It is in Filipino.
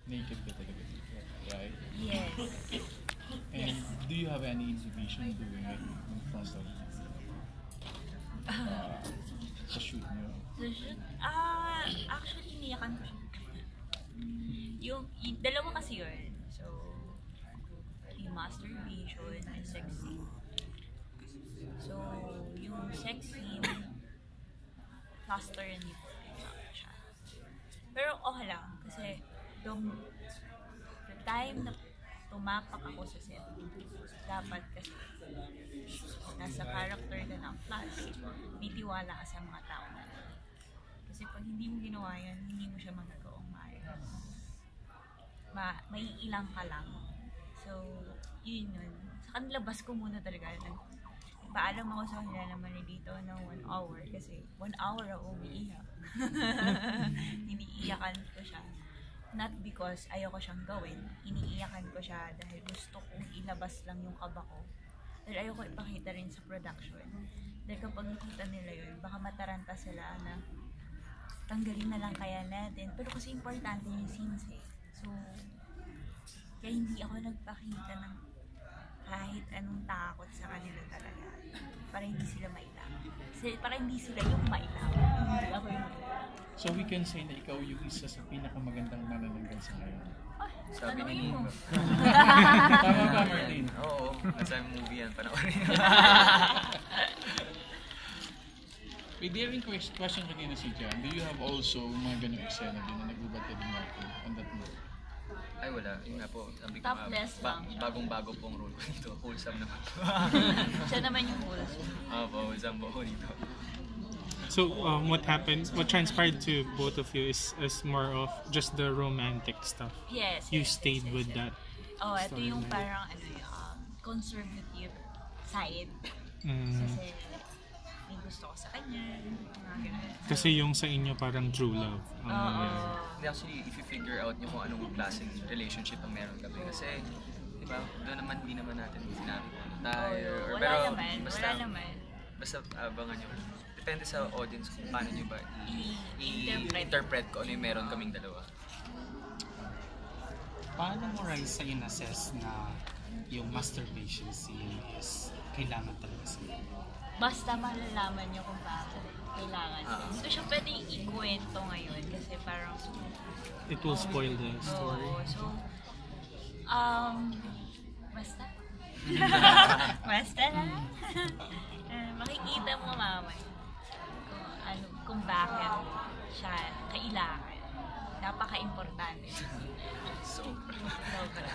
naked ka talaga dito, right? Yes. And do you have any inhibition doing it in front of sa shoot nyo? So, shoot, actually, iniyakan ko siya. Yung dalawa kasi yun. So, yung masturbation and sex scene. So, yung sex scene, faster and nipple siya. Pero okay lang. Kasi, the time na tumapak ako sa set, dapat kasi nasa character ka ng plus, may tiwala ka sa mga tao na. Kasi pag hindi mo ginawa yan, hindi mo siya magagawang maayos. Maiilang ka lang. So, yun. Sa kanilabas ko muna talaga. Paalam ako sa kanila naman dito ng 1 hour kasi 1 hour ako umiiyak. Iniiyakan ko siya. Not because ayoko siyang gawin. Iniiyakan ko siya dahil gusto kong ilabas lang yung kaba ko. Dahil ayoko ipakita rin sa production. Dahil kapag nakita nila yun, baka mataranta sila na tanggalin na lang kaya natin. Pero kasi importante yung scenes eh. So, kaya hindi ako nagpakita ng kahit anong takot sa kanila talaga. Para hindi sila mailang. Para hindi sila yung mailang. Hindi ako yung mailang. So we can say na ikaw yung isa sa pinakamagandang manananggal sa ngayon. Sabi ni mo. Tama ba, Martin? Oo, nasa movie yan, panoorin. Wait, do you have any question kanina si Jan? Do you have also mga ganong eksena din na nag-ubad ka din, Martin, on that note? Ay wala, yun nga po. Sabi ko Topless lang. bagong-bago pong role ko dito. Wholesome naman po. Siya naman yung wholesome. Wholesome po dito. So what happened? What transpired to both of you is more of just the romantic stuff. Yes. You stayed with that. Oh, ito yung storyline. parang conservative side. Mm. Kasi may gusto ko sa kanya. Mga ganun. Kasi yung sa inyo parang true love. ang Oo. nangyari. Hindi, actually, if you figure out nyo kung anong klaseng relationship ang meron kami. Kasi, di ba, doon naman, hindi naman natin sinabi kung ano tayo. Wala naman. Wala naman. Basta abangan nyo. Depende sa audience kung paano nyo ba I-interpret. kung ano yung meron kaming dalawa. Paano mo Raisa in-assess na yung masturbation scene is kailangan talaga sa'yo? Basta malalaman nyo kung bakit kailangan. So siya pwede ikwento ngayon kasi parang It will spoil the story. So, basta. Basta lang. Makikita mo mamaya kung bakit siya kailangan. Napaka-importante. Sobra. Sobra.